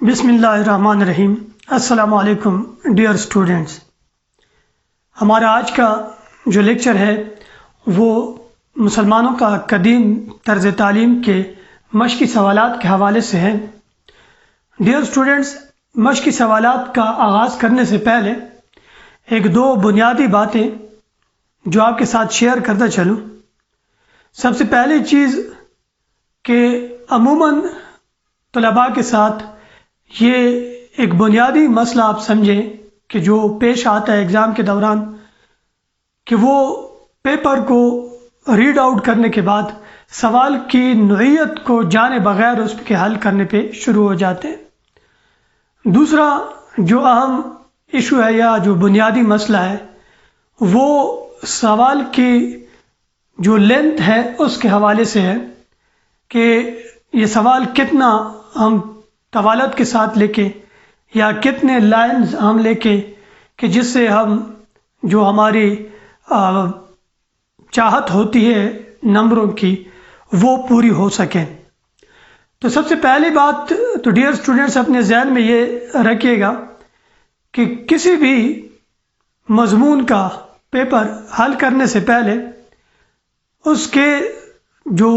بسم اللہ الرحمن الرحیم۔ السلام علیکم ڈیئر اسٹوڈنٹس، ہمارا آج کا جو لیکچر ہے وہ مسلمانوں کا قدیم طرز تعلیم کے مشقی سوالات کے حوالے سے ہے۔ ڈیئر اسٹوڈنٹس، مشقی سوالات کا آغاز کرنے سے پہلے ایک دو بنیادی باتیں جو آپ کے ساتھ شیئر کرتا چلوں۔ سب سے پہلی چیز کہ عموماً طلباء کے ساتھ یہ ایک بنیادی مسئلہ آپ سمجھیں کہ جو پیش آتا ہے ایگزام کے دوران، کہ وہ پیپر کو ریڈ آؤٹ کرنے کے بعد سوال کی نوعیت کو جانے بغیر اس کے حل کرنے پہ شروع ہو جاتے ہیں۔ دوسرا جو اہم ایشو ہے یا جو بنیادی مسئلہ ہے وہ سوال کی جو لینتھ ہے اس کے حوالے سے ہے کہ یہ سوال کتنا ہم طوالت کے ساتھ لے کے یا کتنے لائنز ہم لے کے کہ جس سے ہم جو ہماری چاہت ہوتی ہے نمبروں کی وہ پوری ہو سکیں۔ تو سب سے پہلی بات تو ڈیئر اسٹوڈنٹس اپنے ذہن میں یہ رکھیے گا کہ کسی بھی مضمون کا پیپر حل کرنے سے پہلے اس کے جو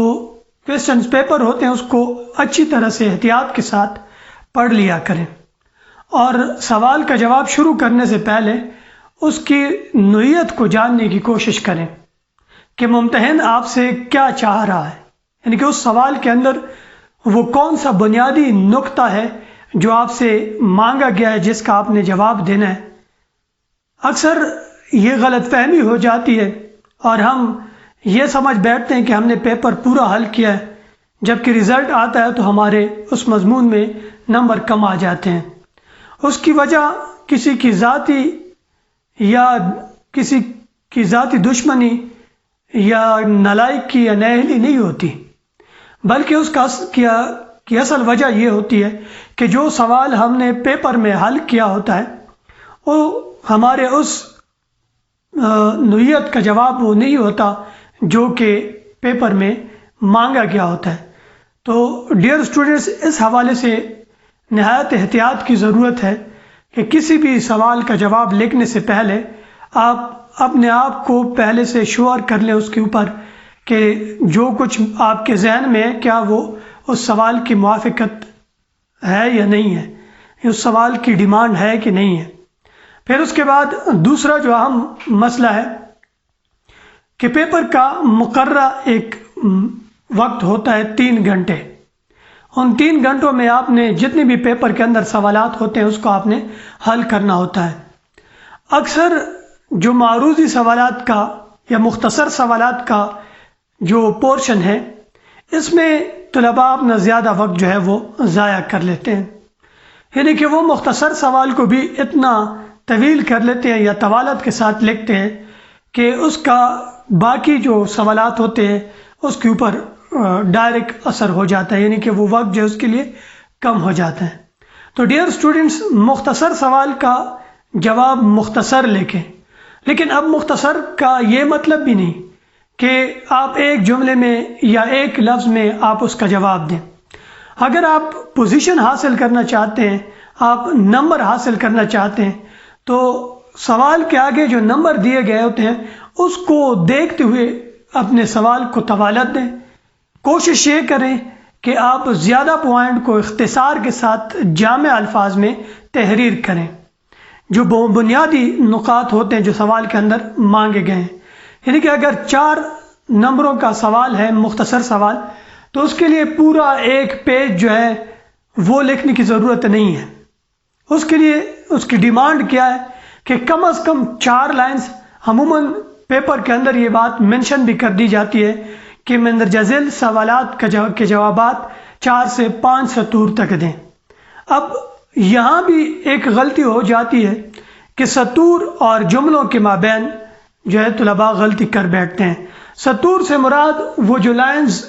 کویسچنز پیپر ہوتے ہیں اس کو اچھی طرح سے احتیاط کے ساتھ پڑھ لیا کریں، اور سوال کا جواب شروع کرنے سے پہلے اس کی نوعیت کو جاننے کی کوشش کریں کہ ممتحن آپ سے کیا چاہ رہا ہے، یعنی کہ اس سوال کے اندر وہ کون سا بنیادی نقطہ ہے جو آپ سے مانگا گیا ہے جس کا آپ نے جواب دینا ہے۔ اکثر یہ غلط فہمی ہو جاتی ہے اور ہم یہ سمجھ بیٹھتے ہیں کہ ہم نے پیپر پورا حل کیا ہے، جبکہ رزلٹ آتا ہے تو ہمارے اس مضمون میں نمبر کم آ جاتے ہیں۔ اس کی وجہ کسی کی ذاتی یا کسی کی ذاتی دشمنی یا نالائق کی یا نااہلی نہیں ہوتی، بلکہ اس کی اصل وجہ یہ ہوتی ہے کہ جو سوال ہم نے پیپر میں حل کیا ہوتا ہے وہ ہمارے اس نوعیت کا جواب وہ نہیں ہوتا جو کہ پیپر میں مانگا گیا ہوتا ہے۔ تو ڈیئر اسٹوڈنٹس، اس حوالے سے نہایت احتیاط کی ضرورت ہے کہ کسی بھی سوال کا جواب لکھنے سے پہلے آپ اپنے آپ کو پہلے سے شور کر لیں اس کے اوپر کہ جو کچھ آپ کے ذہن میں ہے کیا وہ اس سوال کی موافقت ہے یا نہیں ہے، اس سوال کی ڈیمانڈ ہے کہ نہیں ہے۔ پھر اس کے بعد دوسرا جو اہم مسئلہ ہے کہ پیپر کا مقررہ ایک وقت ہوتا ہے 3 گھنٹے۔ ان 3 گھنٹوں میں آپ نے جتنے بھی پیپر کے اندر سوالات ہوتے ہیں اس کو آپ نے حل کرنا ہوتا ہے۔ اکثر جو معروضی سوالات کا یا مختصر سوالات کا جو پورشن ہے اس میں طلباء اپنا زیادہ وقت جو ہے وہ ضائع کر لیتے ہیں، یعنی کہ وہ مختصر سوال کو بھی اتنا طویل کر لیتے ہیں یا طوالت کے ساتھ لکھتے ہیں کہ اس کا باقی جو سوالات ہوتے ہیں اس کے اوپر ڈائریکٹ اثر ہو جاتا ہے، یعنی کہ وہ وقت جو ہے اس کے لیے کم ہو جاتا ہے۔ تو ڈیئر اسٹوڈنٹس، مختصر سوال کا جواب مختصر لکھیں، لیکن اب مختصر کا یہ مطلب بھی نہیں کہ آپ ایک جملے میں یا ایک لفظ میں آپ اس کا جواب دیں۔ اگر آپ پوزیشن حاصل کرنا چاہتے ہیں، آپ نمبر حاصل کرنا چاہتے ہیں، تو سوال کے آگے جو نمبر دیے گئے ہوتے ہیں اس کو دیکھتے ہوئے اپنے سوال کو طوالت دیں۔ کوشش یہ کریں کہ آپ زیادہ پوائنٹ کو اختصار کے ساتھ جامع الفاظ میں تحریر کریں، جو بنیادی نقاط ہوتے ہیں جو سوال کے اندر مانگے گئے ہیں۔ یعنی کہ اگر 4 نمبروں کا سوال ہے، مختصر سوال، تو اس کے لیے پورا ایک پیج جو ہے وہ لکھنے کی ضرورت نہیں ہے۔ اس کے لیے اس کی ڈیمانڈ کیا ہے کہ کم از کم 4 لائنز، عموماً پیپر کے اندر یہ بات منشن بھی کر دی جاتی ہے کہ مندرجہ ذیل سوالات کے جوابات 4 سے 5 سطور تک دیں۔ اب یہاں بھی ایک غلطی ہو جاتی ہے کہ سطور اور جملوں کے مابین جو ہے طلباء غلطی کر بیٹھتے ہیں۔ سطور سے مراد وہ جو لائنز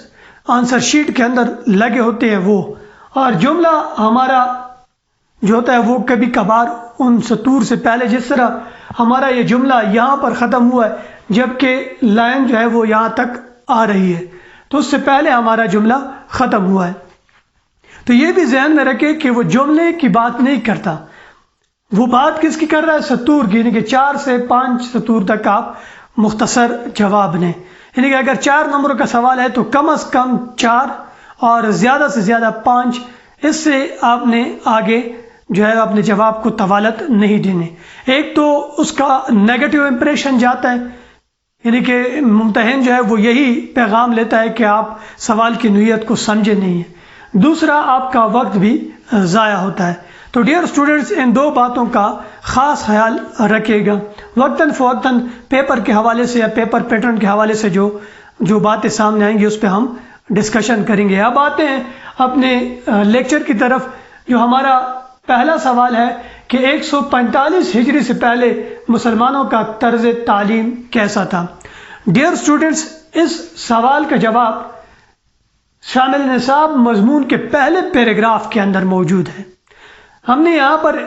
آنسر شیٹ کے اندر لگے ہوتے ہیں وہ، اور جملہ ہمارا جو ہوتا ہے وہ کبھی کبھار ان سطور سے پہلے، جس طرح ہمارا یہ جملہ یہاں پر ختم ہوا ہے جبکہ لائن جو ہے وہ یہاں تک آ رہی ہے، تو اس سے پہلے ہمارا جملہ ختم ہوا ہے۔ تو یہ بھی ذہن میں رکھے کہ وہ جملے کی بات نہیں کرتا، وہ بات کس کی کر رہا ہے؟ سطور کی، یعنی کہ 4 سے 5 سطور تک آپ مختصر جواب دیں، یعنی کہ اگر 4 نمبروں کا سوال ہے تو کم از کم 4 اور زیادہ سے زیادہ 5، اس سے آپ نے آگے جو ہے اپنے جواب کو طوالت نہیں دینے۔ ایک تو اس کا نیگیٹو امپریشن جاتا ہے، یعنی کہ ممتحن جو ہے وہ یہی پیغام لیتا ہے کہ آپ سوال کی نوعیت کو سمجھے نہیں ہیں، دوسرا آپ کا وقت بھی ضائع ہوتا ہے۔ تو ڈیئر اسٹوڈنٹس، ان 2 باتوں کا خاص خیال رکھیے گا۔ وقتاً فوقتاً پیپر کے حوالے سے یا پیپر پیٹرن کے حوالے سے جو باتیں سامنے آئیں گی اس پہ ہم ڈسکشن کریں گے۔ اب آتے ہیں اپنے لیکچر کی طرف۔ جو ہمارا پہلا سوال ہے کہ 145 ہجری سے پہلے مسلمانوں کا طرز تعلیم کیسا تھا؟ ڈیئر اسٹوڈنٹس، اس سوال کا جواب شامل نصاب مضمون کے پہلے پیراگراف کے اندر موجود ہے۔ ہم نے یہاں پر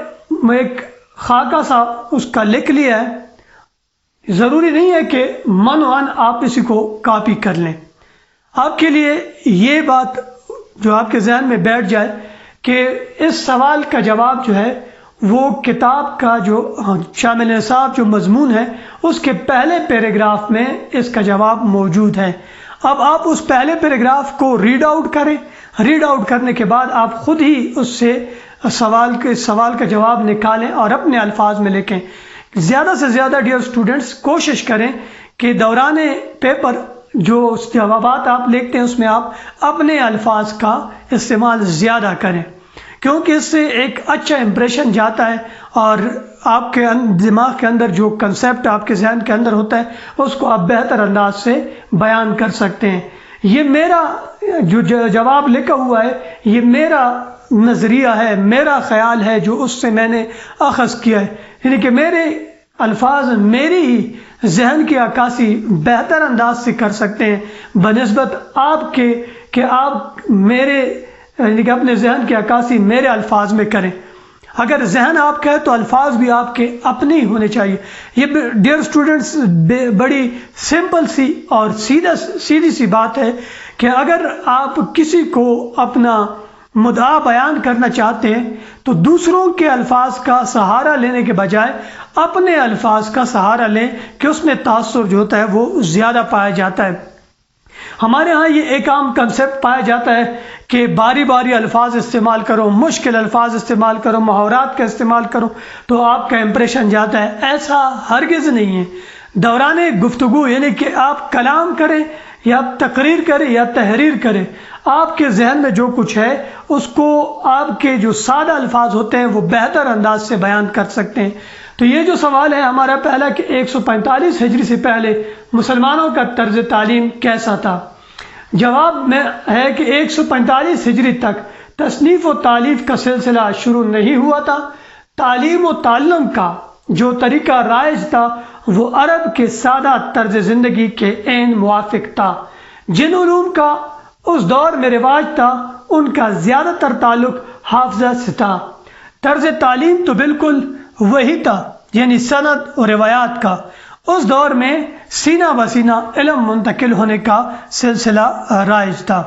ایک خاکہ سا اس کا لکھ لیا ہے، ضروری نہیں ہے کہ من آپ اسی کو کاپی کر لیں۔ آپ کے لیے یہ بات جو آپ کے ذہن میں بیٹھ جائے کہ اس سوال کا جواب جو ہے وہ کتاب کا جو شامل نصاب جو مضمون ہے اس کے پہلے پیراگراف میں اس کا جواب موجود ہے۔ اب آپ اس پہلے پیراگراف کو ریڈ آؤٹ کریں، ریڈ آؤٹ کرنے کے بعد آپ خود ہی اس سے سوال کا جواب نکالیں اور اپنے الفاظ میں لکھیں۔ زیادہ سے زیادہ ڈیئر اسٹوڈنٹس کوشش کریں کہ دوران پیپر جو جوابات آپ لکھتے ہیں اس میں آپ اپنے الفاظ کا استعمال زیادہ کریں، کیونکہ اس سے ایک اچھا امپریشن جاتا ہے اور آپ کے دماغ کے اندر جو کنسیپٹ آپ کے ذہن کے اندر ہوتا ہے اس کو آپ بہتر انداز سے بیان کر سکتے ہیں۔ یہ میرا جو جواب لکھا ہوا ہے یہ میرا نظریہ ہے، میرا خیال ہے جو اس سے میں نے اخذ کیا ہے، یعنی کہ میرے الفاظ میری ہی ذہن کی عکاسی بہتر انداز سے کر سکتے ہیں بنسبت آپ کے کہ آپ میرے یعنی کہ اپنے ذہن کی عکاسی میرے الفاظ میں کریں۔ اگر ذہن آپ کا ہے تو الفاظ بھی آپ کے اپنے ہی ہونے چاہیے۔ یہ ڈیئر اسٹوڈنٹس بڑی سمپل سی اور سیدھی سی بات ہے کہ اگر آپ کسی کو اپنا مدعا بیان کرنا چاہتے ہیں تو دوسروں کے الفاظ کا سہارا لینے کے بجائے اپنے الفاظ کا سہارا لیں کہ اس میں تاثر جو ہوتا ہے وہ زیادہ پایا جاتا ہے۔ ہمارے ہاں یہ ایک عام کنسیپٹ پایا جاتا ہے کہ باری باری الفاظ استعمال کرو، مشکل الفاظ استعمال کرو، محاورات کا استعمال کرو تو آپ کا امپریشن جاتا ہے۔ ایسا ہرگز نہیں ہے۔ دوران گفتگو یعنی کہ آپ کلام کریں یا تقریر کریں یا تحریر کریں، آپ کے ذہن میں جو کچھ ہے اس کو آپ کے جو سادہ الفاظ ہوتے ہیں وہ بہتر انداز سے بیان کر سکتے ہیں۔ تو یہ جو سوال ہے ہمارا پہلا کہ 145 ہجری سے پہلے مسلمانوں کا طرز تعلیم کیسا تھا، جواب میں ہے کہ 145 ہجری تک تصنیف و تالیف کا سلسلہ شروع نہیں ہوا تھا۔ تعلیم و تعلم کا جو طریقہ رائج تھا وہ عرب کے سادہ طرز زندگی کے عین موافق تھا۔ جن علوم کا اس دور میں رواج تھا ان کا زیادہ تر تعلق حافظہ سے تھا۔ طرز تعلیم تو بالکل وہی تھا، یعنی سند اور روایات کا۔ اس دور میں سینہ بسینہ علم منتقل ہونے کا سلسلہ رائج تھا۔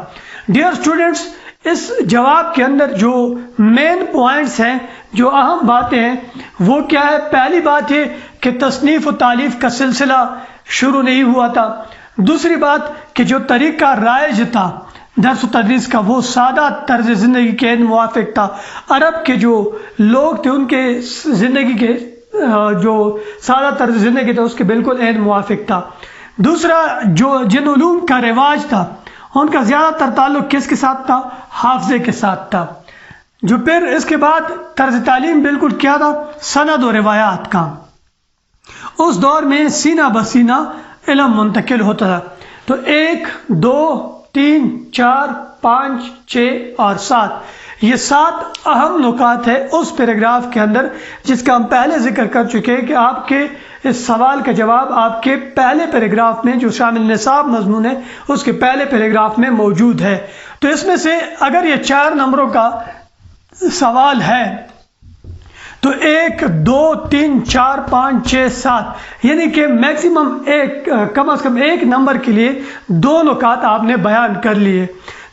ڈیئر اسٹوڈنٹس، اس جواب کے اندر جو مین پوائنٹس ہیں، جو اہم باتیں ہیں وہ کیا ہے؟ پہلی بات یہ کہ تصنیف و تالیف کا سلسلہ شروع نہیں ہوا تھا۔ دوسری بات کہ جو طریقہ رائج تھا درس و تدریس کا وہ سادہ طرز زندگی کے موافق تھا۔ عرب کے جو لوگ تھے ان کے زندگی کے جو سادہ طرز زندگی تھا اس کے بالکل عین موافق تھا۔ دوسرا، جو جن علوم کا رواج تھا ان کا زیادہ تر تعلق کس کے ساتھ تھا؟ حافظے کے ساتھ تھا۔ جو پھر اس کے بعد طرز تعلیم بالکل کیا تھا؟ سند و روایات کا۔ اس دور میں سینہ بسینہ علم منتقل ہوتا تھا۔ تو 1 2 3 4 5 6 اور 7 یہ 7 اہم نکات ہے اس پیراگراف کے اندر جس کا ہم پہلے ذکر کر چکے ہیں کہ آپ کے اس سوال کا جواب آپ کے پہلے پیراگراف میں جو شامل نصاب مضمون ہے اس کے پہلے پیراگراف میں موجود ہے۔ تو اس میں سے اگر یہ 4 نمبروں کا سوال ہے تو 1 2 3 4 5 6 7 یعنی کہ میکسیمم کم از کم 1 نمبر کے لیے 2 نکات آپ نے بیان کر لیے۔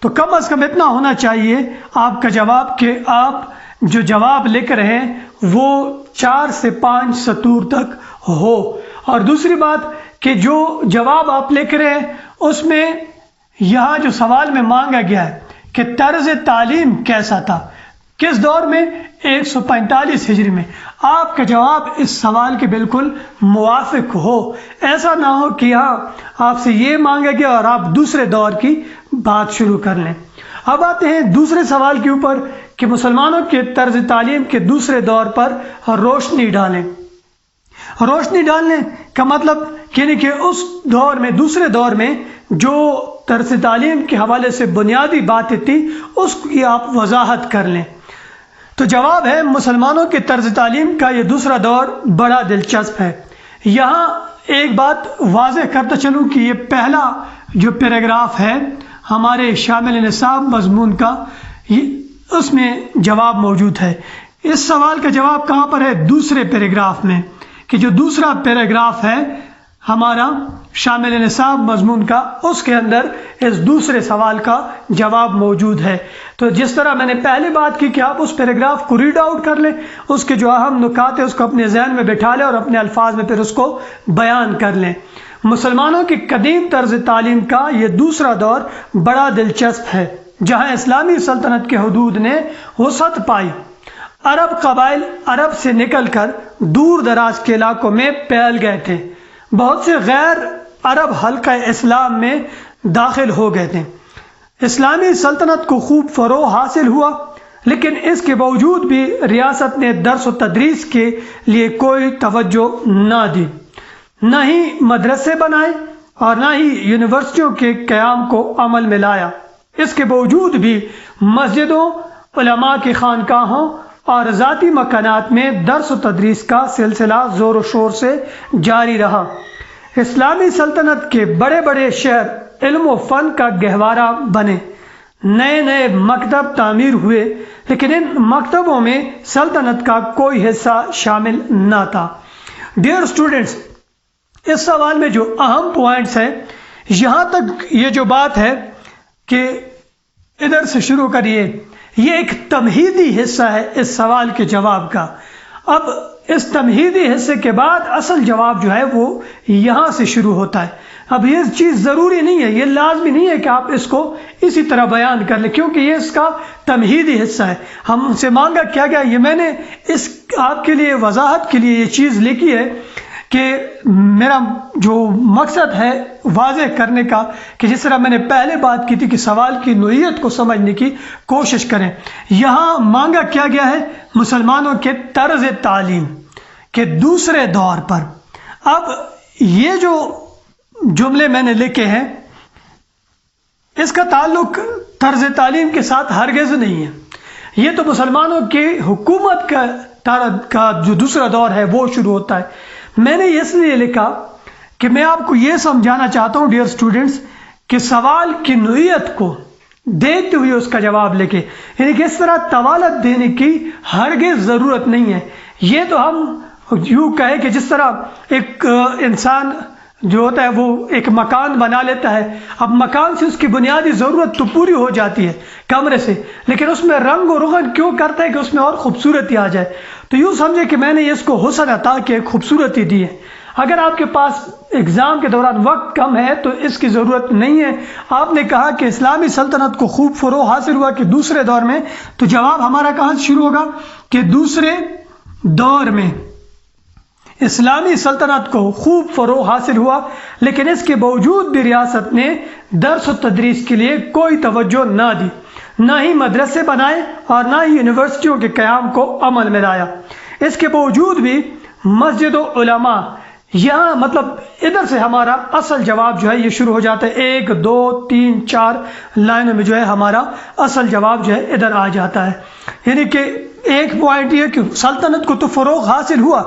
تو کم از کم اتنا ہونا چاہیے آپ کا جواب کہ آپ جو جواب لکھ رہے ہیں وہ 4 سے 5 سطور تک ہو. اور دوسری بات کہ جو جواب آپ لکھ رہے ہیں اس میں یہاں جو سوال میں مانگا گیا ہے کہ طرز تعلیم کیسا تھا، کس دور میں، 145 ہجری میں، آپ کا جواب اس سوال کے بالکل موافق ہو. ایسا نہ ہو کہ ہاں آپ سے یہ مانگا گیا اور آپ دوسرے دور کی بات شروع کر لیں. اب آتے ہیں دوسرے سوال کے اوپر کہ مسلمانوں کے طرز تعلیم کے دوسرے دور پر روشنی ڈالیں. روشنی ڈالنے کا مطلب یعنی کہ اس دور میں، دوسرے دور میں جو طرز تعلیم کے حوالے سے بنیادی باتیں تھی اس کی آپ وضاحت کر لیں. تو جواب ہے مسلمانوں کے طرز تعلیم کا یہ دوسرا دور بڑا دلچسپ ہے. یہاں ایک بات واضح کرتا چلوں کہ یہ پہلا جو پیراگراف ہے ہمارے شامل نصاب مضمون کا، اس میں جواب موجود ہے. اس سوال کا جواب کہاں پر ہے؟ دوسرے پیراگراف میں، کہ جو دوسرا پیراگراف ہے ہمارا شامل نصاب مضمون کا، اس کے اندر اس دوسرے سوال کا جواب موجود ہے. تو جس طرح میں نے پہلے بات کی کہ آپ اس پیراگراف کو ریڈ آؤٹ کر لیں، اس کے جو اہم نکات ہیں اس کو اپنے ذہن میں بٹھا لیں اور اپنے الفاظ میں پھر اس کو بیان کر لیں. مسلمانوں کی قدیم طرز تعلیم کا یہ دوسرا دور بڑا دلچسپ ہے، جہاں اسلامی سلطنت کے حدود نے وسعت پائی. عرب قبائل عرب سے نکل کر دور دراز کے علاقوں میں پھیل گئے تھے. بہت سے غیر عرب حلقہ اسلام میں داخل ہو گئے تھے. اسلامی سلطنت کو خوب فروغ حاصل ہوا، لیکن اس کے باوجود بھی ریاست نے درس و تدریس کے لیے کوئی توجہ نہ دی، نہ ہی مدرسے بنائے اور نہ ہی یونیورسٹیوں کے قیام کو عمل میں لایا. اس کے باوجود بھی مسجدوں، علماء کی خانقاہوں اور ذاتی مکانات میں درس و تدریس کا سلسلہ زور و شور سے جاری رہا. اسلامی سلطنت کے بڑے بڑے شہر علم و فن کا گہوارہ بنے، نئے نئے مکتب تعمیر ہوئے، لیکن ان مکتبوں میں سلطنت کا کوئی حصہ شامل نہ تھا. ڈیئر اسٹوڈنٹس، اس سوال میں جو اہم پوائنٹس ہیں، یہاں تک یہ جو بات ہے کہ ادھر سے شروع کریے، یہ ایک تمہیدی حصہ ہے اس سوال کے جواب کا. اب اس تمہیدی حصے کے بعد اصل جواب جو ہے وہ یہاں سے شروع ہوتا ہے. اب یہ چیز ضروری نہیں ہے، یہ لازمی نہیں ہے کہ آپ اس کو اسی طرح بیان کر لیں، کیونکہ یہ اس کا تمہیدی حصہ ہے. ہم سے مانگا کیا گیا، یہ میں نے اس آپ کے لیے وضاحت کے لیے یہ چیز لکھی ہے کہ میرا جو مقصد ہے واضح کرنے کا کہ جس طرح میں نے پہلے بات کی تھی کہ سوال کی نوعیت کو سمجھنے کی کوشش کریں. یہاں مانگا کیا گیا ہے مسلمانوں کے طرز تعلیم کے دوسرے دور پر. اب یہ جو جملے میں نے لکھے ہیں اس کا تعلق طرز تعلیم کے ساتھ ہرگز نہیں ہے. یہ تو مسلمانوں کی حکومت کا جو دوسرا دور ہے وہ شروع ہوتا ہے. میں نے اس لیے لکھا کہ میں آپ کو یہ سمجھانا چاہتا ہوں ڈیئر اسٹوڈنٹس کہ سوال کی نوعیت کو دیکھتے ہوئے اس کا جواب لکھیں، یعنی کہ اس طرح طوالت دینے کی ہرگز ضرورت نہیں ہے. یہ تو ہم یوں کہیں کہ جس طرح ایک انسان جو ہوتا ہے وہ ایک مکان بنا لیتا ہے، اب مکان سے اس کی بنیادی ضرورت تو پوری ہو جاتی ہے کمرے سے، لیکن اس میں رنگ و روغن کیوں کرتا ہے کہ اس میں اور خوبصورتی آ جائے. تو یوں سمجھے کہ میں نے اس کو حسن عطا کے خوبصورتی دی ہے. اگر آپ کے پاس ایگزام کے دوران وقت کم ہے تو اس کی ضرورت نہیں ہے. آپ نے کہا کہ اسلامی سلطنت کو خوب فروغ حاصل ہوا کہ دوسرے دور میں، تو جواب ہمارا کہاں سے شروع ہوگا کہ دوسرے دور میں اسلامی سلطنت کو خوب فروغ حاصل ہوا، لیکن اس کے باوجود بھی ریاست نے درس و تدریس کے لیے کوئی توجہ نہ دی، نہ ہی مدرسے بنائے اور نہ ہی یونیورسٹیوں کے قیام کو عمل میں لایا. اس کے باوجود بھی مسجد و علماء، یہاں مطلب ادھر سے ہمارا اصل جواب جو ہے یہ شروع ہو جاتا ہے. 1 2 3 4 لائنوں میں جو ہے ہمارا اصل جواب جو ہے ادھر آ جاتا ہے. یعنی کہ ایک پوائنٹ یہ کہ سلطنت کو تو فروغ حاصل ہوا،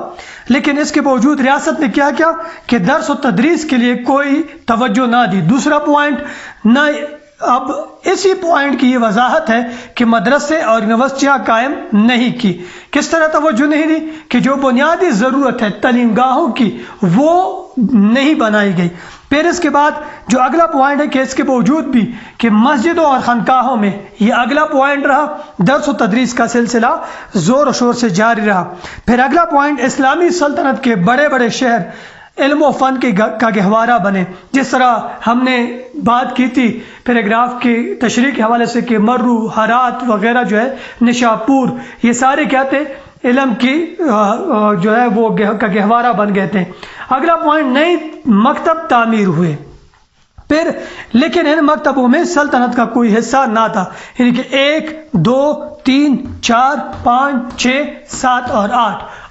لیکن اس کے باوجود ریاست نے کیا کیا کہ درس و تدریس کے لیے کوئی توجہ نہ دی. دوسرا پوائنٹ نہ، اب اسی پوائنٹ کی یہ وضاحت ہے کہ مدرسے اور یونیورسٹیاں قائم نہیں کی. کس طرح توجہ نہیں دی کہ جو بنیادی ضرورت ہے تعلیم گاہوں کی وہ نہیں بنائی گئی. پھر اس کے بعد جو اگلا پوائنٹ ہے کہ اس کے باوجود بھی کہ مسجدوں اور خانقاہوں میں، یہ اگلا پوائنٹ رہا، درس و تدریس کا سلسلہ زور و شور سے جاری رہا۔ پھر اگلا پوائنٹ، اسلامی سلطنت کے بڑے بڑے شہر علم و فن کا گہوارہ بنے، جس طرح ہم نے بات کی تھی پیراگراف کی تشریح کے حوالے سے کہ مرو، ہرات وغیرہ جو ہے، نشاپور، یہ سارے کیا تھے؟ علم کی جو ہے وہ کا گہوارہ بن گئے تھے۔ اگلا پوائنٹ، نئی مکتب تعمیر ہوئے، پھر لیکن ان مکتبوں میں سلطنت کا کوئی حصہ نہ تھا، یعنی کہ 1 2 3 4 5 6 7 اور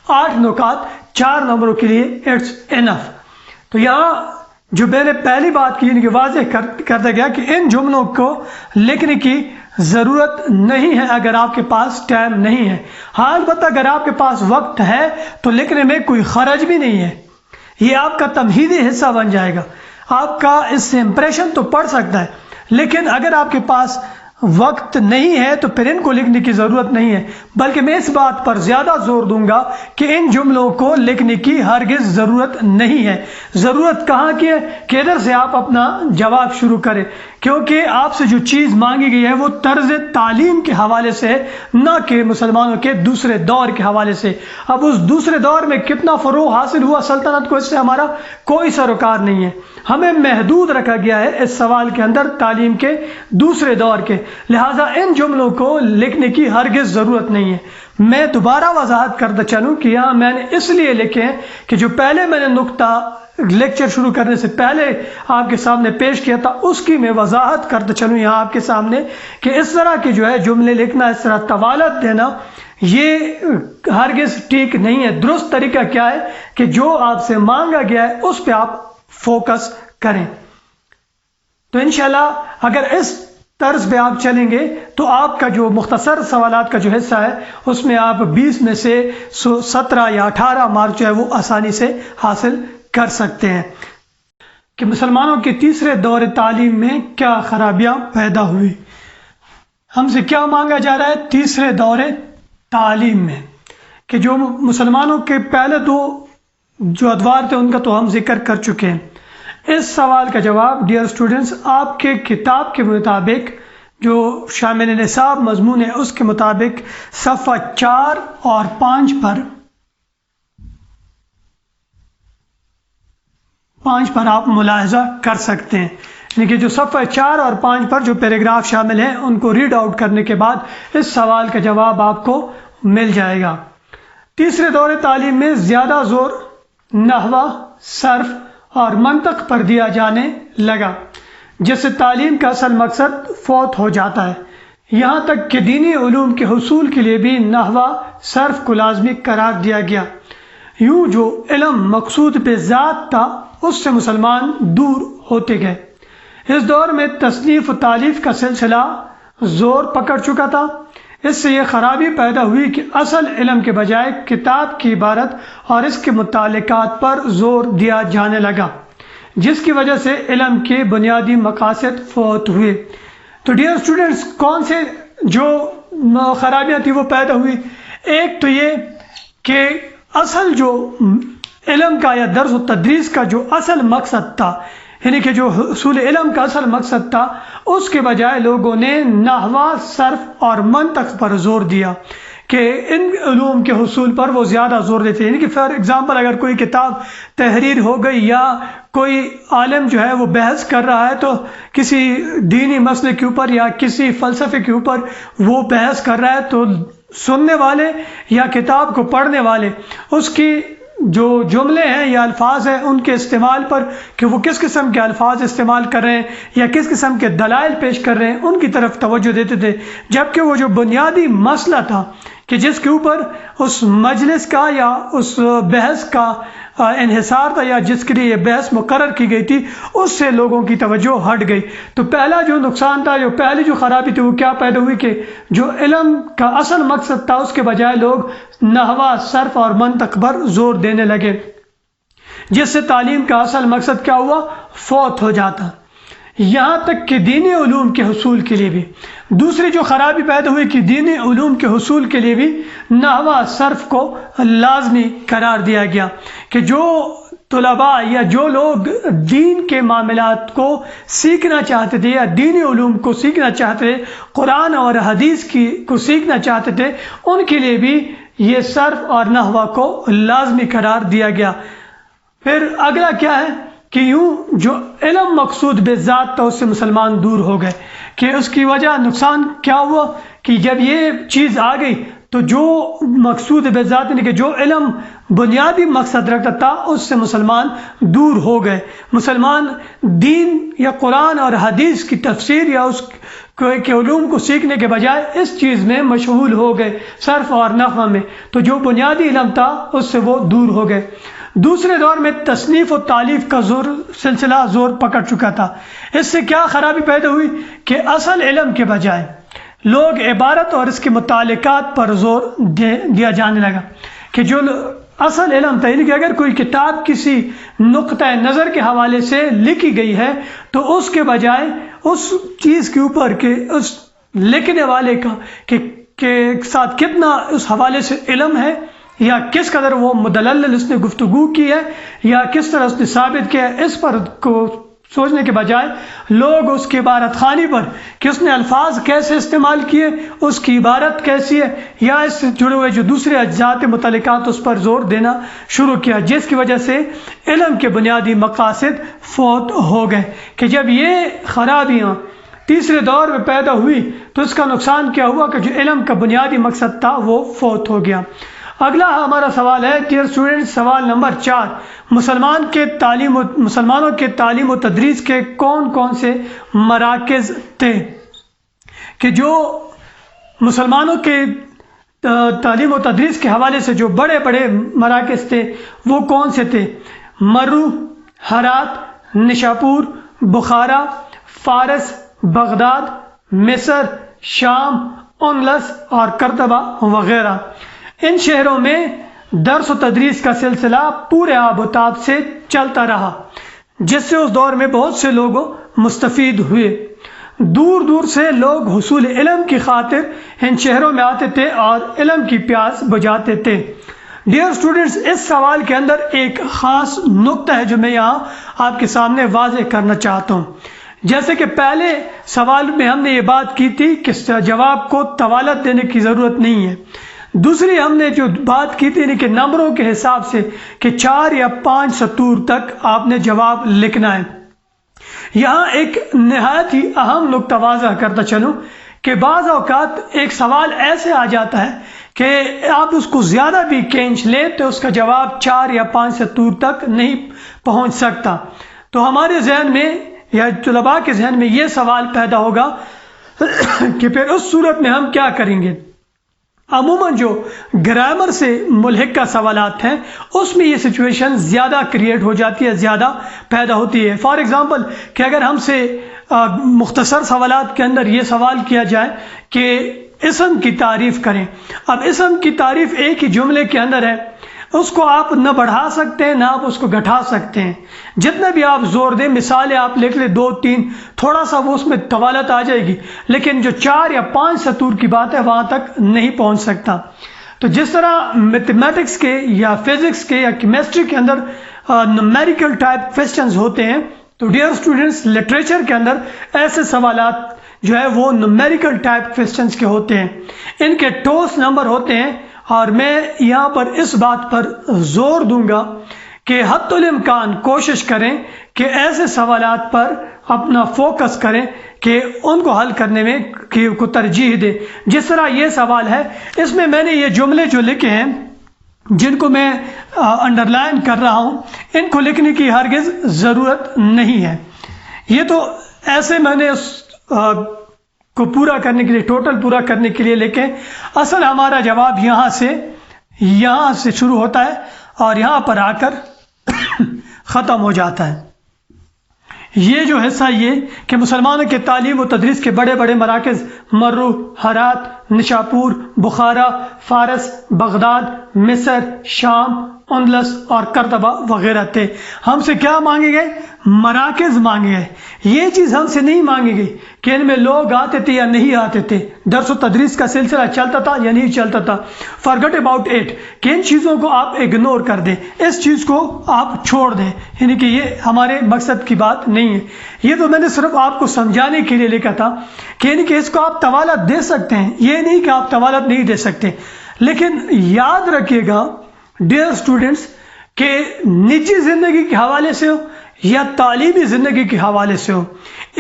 8 نکات 4 نمبروں کے لیے اٹس انف۔ تو یہاں جو میں نے پہلی بات کی، یعنی کہ واضح کرتا گیا کہ ان جملوں کو لکھنے کی ضرورت نہیں ہے اگر آپ کے پاس ٹائم نہیں ہے۔ ہاں البتہ اگر آپ کے پاس وقت ہے تو لکھنے میں کوئی حرج بھی نہیں ہے، یہ آپ کا تمہیدی حصہ بن جائے گا، آپ کا اس سے امپریشن تو پڑ سکتا ہے، لیکن اگر آپ کے پاس وقت نہیں ہے تو پھر ان کو لکھنے کی ضرورت نہیں ہے، بلکہ میں اس بات پر زیادہ زور دوں گا کہ ان جملوں کو لکھنے کی ہرگز ضرورت نہیں ہے۔ ضرورت کہاں کی ہے کہ ادھر سے آپ اپنا جواب شروع کریں، کیونکہ آپ سے جو چیز مانگی گئی ہے وہ طرز تعلیم کے حوالے سے ہے، نہ کہ مسلمانوں کے دوسرے دور کے حوالے سے۔ اب اس دوسرے دور میں کتنا فروغ حاصل ہوا سلطنت کو، اس سے ہمارا کوئی سروکار نہیں ہے، ہمیں محدود رکھا گیا ہے اس سوال کے اندر تعلیم کے دوسرے دور کے، لہٰذا ان جملوں کو لکھنے کی ہرگز ضرورت نہیں ہے۔ میں دوبارہ وضاحت کرتا چلوں کہ یہاں میں نے اس لیے لکھے ہیں کہ جو پہلے میں نے نقطہ لیکچر شروع کرنے سے پہلے آپ کے سامنے پیش کیا تھا، اس کی میں وضاحت کرتا چلوں یہاں آپ کے سامنے کہ اس طرح کے جو ہے جملے لکھنا، اس طرح طوالت دینا، یہ ہرگز ٹھیک نہیں ہے۔ درست طریقہ کیا ہے کہ جو آپ سے مانگا گیا ہے اس پہ آپ فوکس کریں۔ تو انشاءاللہ اگر اس طرز پہ آپ چلیں گے تو آپ کا جو مختصر سوالات کا جو حصہ ہے اس میں آپ 20 میں سے 17 یا 18 مارک جو ہے وہ آسانی سے حاصل کر سکتے ہیں۔ کہ مسلمانوں کے تیسرے دور تعلیم میں کیا خرابیاں پیدا ہوئی، ہم سے کیا مانگا جا رہا ہے تیسرے دور تعلیم میں، کہ جو مسلمانوں کے پہلے دو جو ادوار تھے ان کا تو ہم ذکر کر چکے ہیں۔ اس سوال کا جواب ڈیئر اسٹوڈنٹس آپ کے کتاب کے مطابق جو شامل نصاب مضمون ہے اس کے مطابق صفحہ 4 اور 5 پر آپ ملاحظہ کر سکتے ہیں، یعنی کہ جو صفحہ 4 اور 5 پر جو پیراگراف شامل ہیں ان کو ریڈ آؤٹ کرنے کے بعد اس سوال کا جواب آپ کو مل جائے گا۔ تیسرے دور تعلیم میں زیادہ زور نحو، صرف اور منطق پر دیا جانے لگا، جس سے تعلیم کا اصل مقصد فوت ہو جاتا ہے، یہاں تک کہ دینی علوم کے حصول کے لیے بھی نحو صرف کو لازمی قرار دیا گیا۔ یوں جو علم مقصود پہ ذات تھا اس سے مسلمان دور ہوتے گئے۔ اس دور میں تصنیف و تالیف کا سلسلہ زور پکڑ چکا تھا، اس سے یہ خرابی پیدا ہوئی کہ اصل علم کے بجائے کتاب کی عبارت اور اس کے متعلقات پر زور دیا جانے لگا، جس کی وجہ سے علم کے بنیادی مقاصد فوت ہوئے۔ تو ڈیئر اسٹوڈنٹس کون سے جو خرابیاں تھیں وہ پیدا ہوئی؟ ایک تو یہ کہ اصل جو علم کا یا درس و تدریس کا جو اصل مقصد تھا، یعنی کہ جو حصول علم کا اصل مقصد تھا، اس کے بجائے لوگوں نے نحو، صرف اور منطق پر زور دیا کہ ان علوم کے حصول پر وہ زیادہ زور دیتے ہیں۔ یعنی کہ فار ایگزامپل اگر کوئی کتاب تحریر ہو گئی یا کوئی عالم جو ہے وہ بحث کر رہا ہے تو کسی دینی مسئلے کے اوپر یا کسی فلسفے کے اوپر وہ بحث کر رہا ہے، تو سننے والے یا کتاب کو پڑھنے والے اس کی جو جملے ہیں یا الفاظ ہیں ان کے استعمال پر کہ وہ کس قسم کے الفاظ استعمال کر رہے ہیں یا کس قسم کے دلائل پیش کر رہے ہیں ان کی طرف توجہ دیتے تھے، جبکہ وہ جو بنیادی مسئلہ تھا کہ جس کے اوپر اس مجلس کا یا اس بحث کا انحصار تھا یا جس کے لیے یہ بحث مقرر کی گئی تھی، اس سے لوگوں کی توجہ ہٹ گئی۔ تو پہلا جو نقصان تھا، جو پہلی جو خرابی تھی، وہ کیا پیدا ہوئی کہ جو علم کا اصل مقصد تھا اس کے بجائے لوگ نحو، صرف اور منطق پر زور دینے لگے، جس سے تعلیم کا اصل مقصد کیا ہوا؟ فوت ہو جاتا، یہاں تک کہ دینی علوم کے حصول کے لیے بھی۔ دوسری جو خرابی پیدا ہوئی کہ دینی علوم کے حصول کے لیے بھی نحو، صرف کو لازمی قرار دیا گیا، کہ جو طلباء یا جو لوگ دین کے معاملات کو سیکھنا چاہتے تھے یا دینی علوم کو سیکھنا چاہتے تھے، قرآن اور حدیث کو سیکھنا چاہتے تھے، ان کے لیے بھی یہ صرف اور نحو کو لازمی قرار دیا گیا۔ پھر اگلا کیا ہے کہ یوں جو علم مقصود بذات تھا اس سے مسلمان دور ہو گئے، کہ اس کی وجہ نقصان کیا ہوا کہ جب یہ چیز آ گئی تو جو مقصود بذات یعنی کہ جو علم بنیادی مقصد رکھتا تھا اس سے مسلمان دور ہو گئے۔ مسلمان دین یا قرآن اور حدیث کی تفسیر یا اس کے علوم کو سیکھنے کے بجائے اس چیز میں مشغول ہو گئے، صرف اور نحو میں، تو جو بنیادی علم تھا اس سے وہ دور ہو گئے۔ دوسرے دور میں تصنیف و تالیف کا سلسلہ زور پکڑ چکا تھا۔ اس سے کیا خرابی پیدا ہوئی کہ اصل علم کے بجائے لوگ عبارت اور اس کے متعلقات پر زور دیا جانے لگا، کہ جو اصل علم تھا، یعنی کہ اگر کوئی کتاب کسی نقطہ نظر کے حوالے سے لکھی گئی ہے تو اس کے بجائے اس چیز کے اوپر کہ اس لکھنے والے کا کے ساتھ کتنا اس حوالے سے علم ہے یا کس قدر وہ مدلل اس نے گفتگو کی ہے یا کس طرح اس نے ثابت کیا ہے، اس پر کو سوچنے کے بجائے لوگ اس کی عبارت خوانی پر کہ اس نے الفاظ کیسے استعمال کیے، اس کی عبارت کیسی ہے یا اس سے جڑے ہوئے جو دوسرے اجزاء متعلقات اس پر زور دینا شروع کیا، جس کی وجہ سے علم کے بنیادی مقاصد فوت ہو گئے۔ کہ جب یہ خرابیاں تیسرے دور میں پیدا ہوئی تو اس کا نقصان کیا ہوا کہ جو علم کا بنیادی مقصد تھا وہ فوت ہو گیا۔ اگلا ہمارا سوال ہے ڈیئر اسٹوڈنٹ، سوال نمبر 4، مسلمانوں کے تعلیم و تدریس کے کون کون سے مراکز تھے؟ کہ جو مسلمانوں کے تعلیم و تدریس کے حوالے سے جو بڑے بڑے مراکز تھے وہ کون سے تھے؟ مرو، ہرات، نشاپور، بخارا، فارس، بغداد، مصر، شام، اندلس اور کرتبہ وغیرہ۔ ان شہروں میں درس و تدریس کا سلسلہ پورے آب و تاب سے چلتا رہا، جس سے اس دور میں بہت سے لوگ مستفید ہوئے۔ دور دور سے لوگ حصول علم کی خاطر ان شہروں میں آتے تھے اور علم کی پیاس بجھاتے تھے۔ ڈیئر اسٹوڈنٹس، اس سوال کے اندر ایک خاص نقطہ ہے جو میں یہاں آپ کے سامنے واضح کرنا چاہتا ہوں۔ جیسے کہ پہلے سوال میں ہم نے یہ بات کی تھی کہ جواب کو طوالت دینے کی ضرورت نہیں ہے۔ دوسری ہم نے جو بات کی تھی یعنی کہ نمبروں کے حساب سے کہ 4 یا 5 سطور تک آپ نے جواب لکھنا ہے۔ یہاں ایک نہایت ہی اہم نقطہ واضح کرتا چلوں کہ بعض اوقات ایک سوال ایسے آ جاتا ہے کہ آپ اس کو زیادہ بھی کھینچ لیں تو اس کا جواب 4 یا 5 سطور تک نہیں پہنچ سکتا۔ تو ہمارے ذہن میں یا طلباء کے ذہن میں یہ سوال پیدا ہوگا کہ پھر اس صورت میں ہم کیا کریں گے۔ عموماً جو گرامر سے ملحقہ سوالات ہیں اس میں یہ سچویشن زیادہ کریٹ ہو جاتی ہے، زیادہ پیدا ہوتی ہے۔ فار ایگزامپل کہ اگر ہم سے مختصر سوالات کے اندر یہ سوال کیا جائے کہ اسم کی تعریف کریں، اب اسم کی تعریف ایک ہی جملے کے اندر ہے، اس کو آپ نہ بڑھا سکتے ہیں نہ آپ اس کو گھٹا سکتے ہیں، جتنا بھی آپ زور دیں، مثالیں آپ لکھ لیں 2 3، تھوڑا سا وہ اس میں طوالت آ جائے گی، لیکن جو 4 یا 5 سطور کی بات ہے وہاں تک نہیں پہنچ سکتا۔ تو جس طرح میتھمیٹکس کے یا فزکس کے یا کیمسٹری کے اندر نومیریکل ٹائپ کویسچنز ہوتے ہیں، تو ڈیئر اسٹوڈنٹس لٹریچر کے اندر ایسے سوالات جو ہے وہ نومیریکل ٹائپ کویسچنز کے ہوتے ہیں، ان کے ٹوس نمبر ہوتے ہیں۔ اور میں یہاں پر اس بات پر زور دوں گا کہ حتی الامکان کوشش کریں کہ ایسے سوالات پر اپنا فوکس کریں کہ ان کو حل کرنے میں کو ترجیح دیں۔ جس طرح یہ سوال ہے، اس میں میں نے یہ جملے جو لکھے ہیں جن کو میں انڈر لائن کر رہا ہوں، ان کو لکھنے کی ہرگز ضرورت نہیں ہے۔ یہ تو ایسے میں نے اس کو پورا کرنے کے لیے، ٹوٹل پورا کرنے کے لیے لکھیں۔ اصل ہمارا جواب یہاں سے شروع ہوتا ہے اور یہاں پر آ کر ختم ہو جاتا ہے۔ یہ جو حصہ یہ کہ مسلمانوں کے تعلیم و تدریس کے بڑے بڑے مراکز مرو، ہرات، نشاپور، بخارا، فارس، بغداد، مصر، شام، اندلس اور کرتبہ وغیرہ تھے۔ ہم سے کیا مانگے گئے؟ مراکز مانگے گئے۔ یہ چیز ہم سے نہیں مانگی گئی کہ ان میں لوگ آتے تھے یا نہیں آتے تھے، درس و تدریس کا سلسلہ چلتا تھا یا نہیں چلتا تھا۔ forget about it، کہ ان چیزوں کو آپ اگنور کر دیں، اس چیز کو آپ چھوڑ دیں، یعنی کہ یہ ہمارے مقصد کی بات نہیں ہے۔ یہ تو میں نے صرف آپ کو سمجھانے کے لیے لکھا تھا کہ یعنی کہ اس کو آپ طوالت دے سکتے ہیں، یہ نہیں کہ آپ طوالت نہیں دے سکتے، لیکن یاد رکھیے گا ڈیئر اسٹوڈنٹس کہ نجی زندگی کے حوالے سے ہو یا تعلیمی زندگی کے حوالے سے ہو،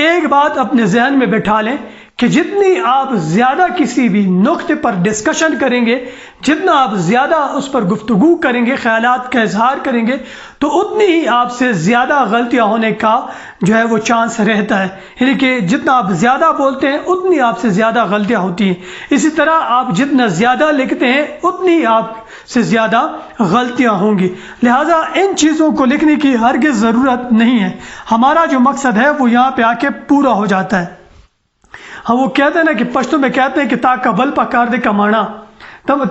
ایک بات اپنے ذہن میں بٹھا لیں کہ جتنی آپ زیادہ کسی بھی نقطے پر ڈسکشن کریں گے، جتنا آپ زیادہ اس پر گفتگو کریں گے، خیالات کا اظہار کریں گے، تو اتنی ہی آپ سے زیادہ غلطیاں ہونے کا جو ہے وہ چانس رہتا ہے، یعنی کہ جتنا آپ زیادہ بولتے ہیں اتنی آپ سے زیادہ غلطیاں ہوتی ہیں۔ اسی طرح آپ جتنا زیادہ لکھتے ہیں اتنی آپ سے زیادہ غلطیاں ہوں گی، لہٰذا ان چیزوں کو لکھنے کی ہرگز ضرورت نہیں ہے۔ ہمارا جو مقصد ہے وہ یہاں پہ آ کے پورا ہو جاتا ہے۔ ہم وہ کہتے ہیں نا کہ پشتو میں کہتے ہیں کہ تا قبل پکار دے کا مانا،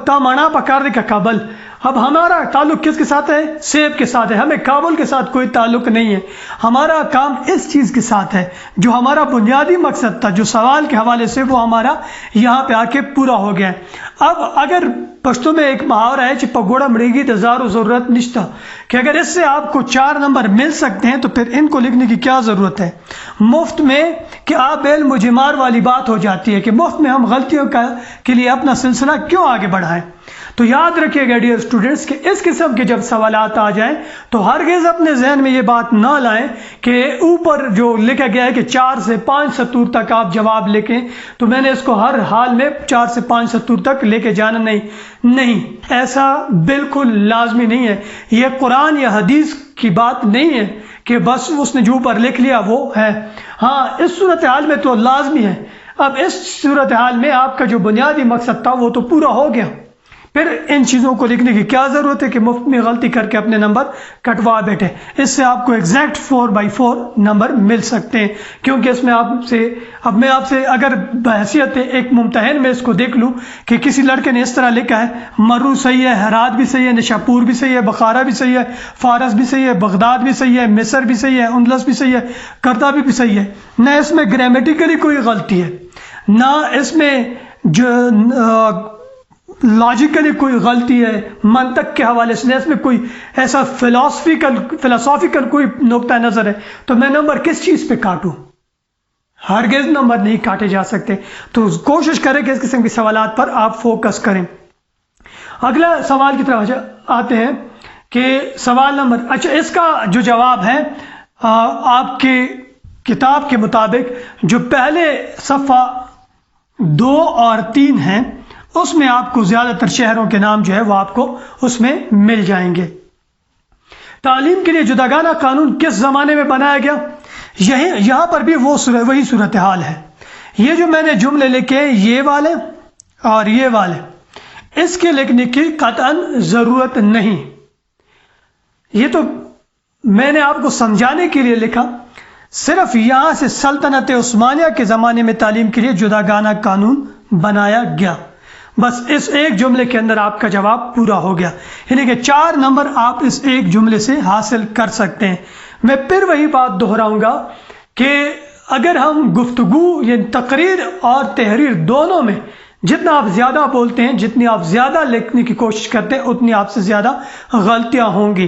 تا مانا پکار دے کا قبل۔ اب ہمارا تعلق کس کے ساتھ ہے؟ سیب کے ساتھ ہے، ہمیں کابل کے ساتھ کوئی تعلق نہیں ہے۔ ہمارا کام اس چیز کے ساتھ ہے، جو ہمارا بنیادی مقصد تھا، جو سوال کے حوالے سے، وہ ہمارا یہاں پہ آ کے پورا ہو گیا ہے۔ اب اگر پشتو میں ایک محاورہ ہے کہ پگوڑا مڑے گی تو زارو ضرورت نشتا، کہ اگر اس سے آپ کو 4 نمبر مل سکتے ہیں تو پھر ان کو لکھنے کی کیا ضرورت ہے؟ مفت میں کہ آپ علم و جمار والی بات ہو جاتی ہے کہ مفت میں ہم غلطیوں کے لیے اپنا سلسلہ کیوں آگے بڑھائیں۔ تو یاد رکھیے گا ڈیئر اسٹوڈنٹس کہ اس قسم کے جب سوالات آ جائیں تو ہرگز اپنے ذہن میں یہ بات نہ لائیں کہ اوپر جو لکھا گیا ہے کہ 4 سے 5 سطور تک آپ جواب لکھیں، تو میں نے اس کو ہر حال میں 4 سے 5 سطور تک لے کے جانا نہیں، ایسا بالکل لازمی نہیں ہے۔ یہ قرآن یا حدیث کی بات نہیں ہے کہ بس اس نے جو اوپر لکھ لیا وہ ہے۔ ہاں، اس صورتحال میں تو لازمی ہے۔ اب اس صورتحال میں آپ کا جو بنیادی مقصد تھا وہ تو پورا ہو گیا، پھر ان چیزوں کو لکھنے کی کیا ضرورت ہے کہ مفت میں غلطی کر کے اپنے نمبر کٹوا بیٹھے۔ اس سے آپ کو ایگزیکٹ 4/4 نمبر مل سکتے ہیں، کیونکہ اس میں میں آپ سے اگر بحیثیت ایک ممتحن میں اس کو دیکھ لوں کہ کسی لڑکے نے اس طرح لکھا ہے، مرو صحیح ہے، ہرات بھی صحیح ہے، نشاپور بھی صحیح ہے، بخارا بھی صحیح ہے، فارس بھی صحیح ہے، بغداد بھی صحیح ہے، مصر بھی صحیح ہے، اندلس بھی صحیح ہے، کرتابی بھی صحیح ہے۔ نہ اس میں گرامیٹیکلی کوئی غلطی ہے، نہ اس میں جو لاجیکلی کوئی غلطی ہے، منطق کے حوالے سے اس میں کوئی ایسا فلسافیکل کوئی نقطہ نظر ہے، تو میں نمبر کس چیز پہ کاٹوں؟ ہرگز نمبر نہیں کاٹے جا سکتے۔ تو کوشش کریں کہ اس قسم کے سوالات پر آپ فوکس کریں۔ اگلا سوال کی طرف آتے ہیں کہ سوال نمبر، اچھا اس کا جو جواب ہے آپ کے کتاب کے مطابق جو پہلے صفحہ 2 اور 3 ہیں، اس میں آپ کو زیادہ تر شہروں کے نام جو ہے وہ آپ کو اس میں مل جائیں گے۔ تعلیم کے لیے جداگانہ قانون کس زمانے میں بنایا گیا؟ یہاں پر بھی وہی صورتحال ہے۔ یہ جو میں نے جملے لکھے یہ والے اور یہ والے، اس کے لکھنے کی قطعاً ضرورت نہیں، یہ تو میں نے آپ کو سمجھانے کے لیے لکھا۔ صرف یہاں سے سلطنت عثمانیہ کے زمانے میں تعلیم کے لیے جداگانہ قانون بنایا گیا، بس اس ایک جملے کے اندر آپ کا جواب پورا ہو گیا، یعنی کہ 4 نمبر آپ اس ایک جملے سے حاصل کر سکتے ہیں۔ میں پھر وہی بات دہراؤں گا کہ اگر ہم گفتگو یعنی تقریر اور تحریر دونوں میں جتنا آپ زیادہ بولتے ہیں، جتنی آپ زیادہ لکھنے کی کوشش کرتے ہیں، اتنی آپ سے زیادہ غلطیاں ہوں گی،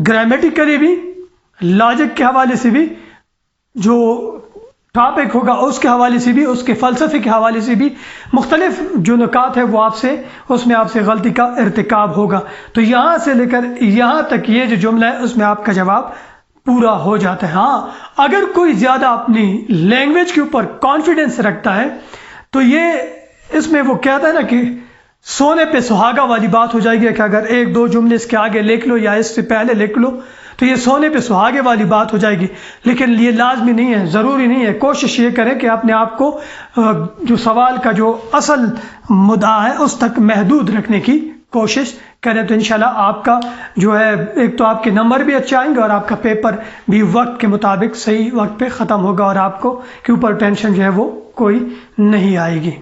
گرامیٹیکلی بھی، لاجک کے حوالے سے بھی، جو ٹاپک ہوگا اس کے حوالے سے بھی، اس کے فلسفے کے حوالے سے بھی، مختلف جو نکات ہے وہ اس میں آپ سے غلطی کا ارتکاب ہوگا۔ تو یہاں سے لے کر یہاں تک یہ جو جملہ ہے اس میں آپ کا جواب پورا ہو جاتا ہے۔ ہاں، اگر کوئی زیادہ اپنی لینگویج کے اوپر کانفیڈنس رکھتا ہے تو یہ اس میں وہ کہتا ہے نا کہ سونے پہ سہاگا والی بات ہو جائے گی کہ اگر 1-2 جملے اس کے آگے لکھ لو یا اس سے پہلے لکھ لو تو یہ سونے پہ سہاگے والی بات ہو جائے گی، لیکن یہ لازمی نہیں ہے، ضروری نہیں ہے۔ کوشش یہ کریں کہ اپنے آپ کو جو سوال کا جو اصل مدعا ہے اس تک محدود رکھنے کی کوشش کریں، تو انشاءاللہ آپ کا جو ہے ایک تو آپ کے نمبر بھی اچھے آئیں گے اور آپ کا پیپر بھی وقت کے مطابق صحیح وقت پہ ختم ہوگا اور آپ کو کے اوپر ٹینشن جو ہے وہ کوئی نہیں آئے گی۔